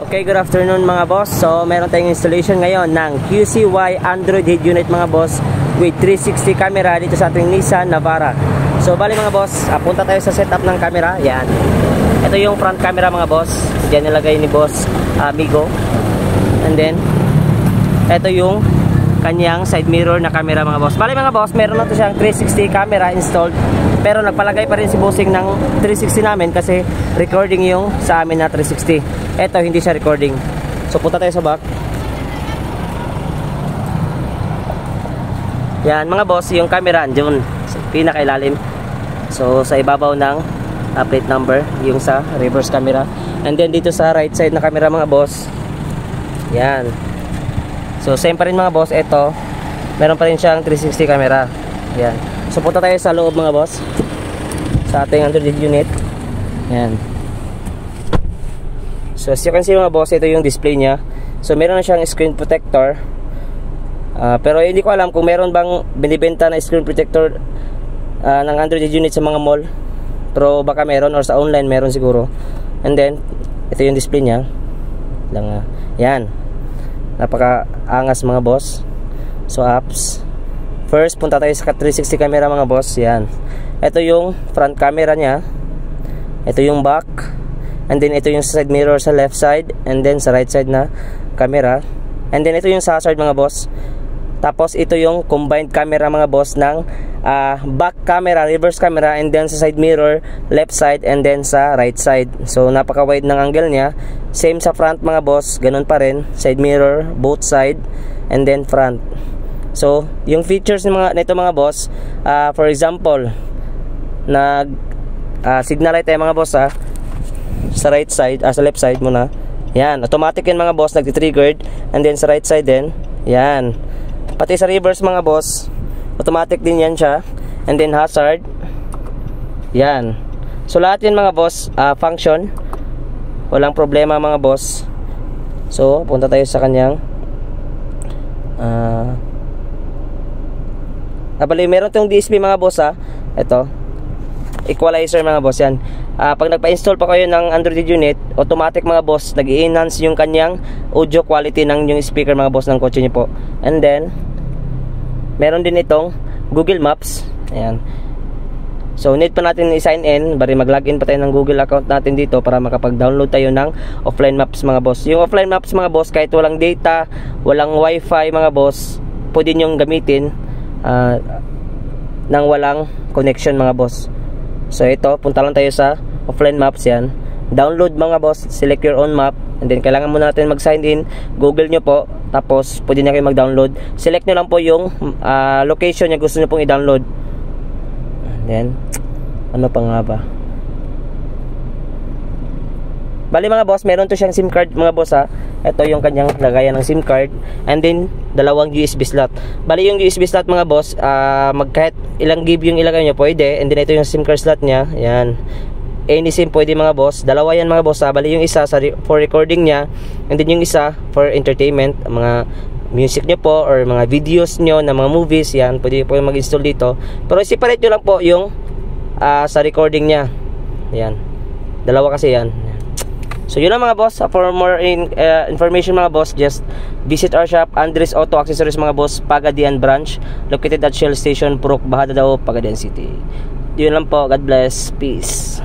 Okay, good afternoon mga boss. So, meron tayong installation ngayon ng QCY Android head unit mga boss with 360 camera dito sa ating Nissan Navara. So, bali mga boss, punta tayo sa setup ng camera. Yan. Ito yung front camera mga boss. Diyan nilagay ni boss Migo. And then, ito yung kanyang side mirror na camera mga boss. Bali mga boss, meron na to siyang 360 camera installed. Pero nagpalagay pa rin si bossing ng 360 namin kasi recording yung sa amin na 360. Ito hindi siya recording. So punta tayo sa back. Yan mga boss, yung camera andun sa pinakailalim. So sa ibabaw ng plate number, yung sa reverse camera. And then dito sa right side na camera mga boss. Yan. So same pa rin mga boss, ito meron pa rin siyang 360 camera. Yan. So punta tayo sa loob mga boss, sa ating Android unit. Yan. So as you can see mga boss, ito yung display nya. So meron na siyang screen protector, pero hindi ko alam kung meron bang binibenta na screen protector ng Android unit sa mga mall. Pero baka meron, or sa online meron siguro. And then ito yung display nya lang. Yan. Napaka angas mga boss. So apps, first punta tayo sa 360 camera mga boss. Yan. Ito yung front camera nya. Ito yung back. And then ito yung side mirror sa left side. And then sa right side na camera. And then ito yung sa hazard mga boss. Tapos ito yung combined camera mga boss ng back camera, reverse camera, and then sa side mirror, left side, and then sa right side. So napaka wide ng angle nya. Same sa front mga boss, ganun pa rin. Side mirror, both side, and then front. So yung features nito mga boss, for example, nag signal light tayo mga boss sa right side, sa left side muna. Yan, automatic yan mga boss, nagti-triggered. And then sa right side din, yan. Pati sa reverse mga boss, automatic din yan siya. And then hazard, yan. So lahat yan mga boss, function, walang problema mga boss. So punta tayo sa kanyang bali meron tong DSP mga boss ito equalizer mga boss yan. Pag nagpa-install pa kayo ng Android unit, automatic mga boss, nag-i-enhance yung kanyang audio quality ng yung speaker mga boss ng kotse nyo po. And then meron din itong Google Maps. Ayan. So need pa natin i-sign in, bari mag-login pa tayo ng Google account natin dito para makapag-download tayo ng offline maps mga boss. Yung offline maps mga boss, kahit walang data, walang wifi mga boss, pwede nyong gamitin nang walang connection mga boss. So ito, punta lang tayo sa offline maps yan. Download mga boss, select your own map. And then kailangan muna natin mag-sign in. Google nyo po, tapos pwede na kayo mag-download. Select nyo lang po yung location na gusto nyo pong i-download. Then ano pa nga ba? Bali mga boss, meron to siyang SIM card mga boss Ito yung kanyang lagayan ng SIM card. And then dalawang USB slot. Bali yung USB slot mga boss, kahit ilang gig yung ilagay nyo pwede. And then ito yung SIM card slot nya. Yan. Any SIM pwede mga boss. Dalawa yan mga boss Bali yung isa for recording nya. And then yung isa for entertainment, mga music nyo po or mga videos nyo na mga movies. Yan, pwede po yung mag-install dito. Pero separate nyo lang po yung sa recording nya. Yan. Dalawa kasi yan. So yun lang mga boss. For more information mga boss, just visit our shop, Andres Auto Accessories mga boss, Pagadian Branch, located at Shell Station, Purok, Bahada Dao, Pagadian City. Yun lang po. God bless. Peace.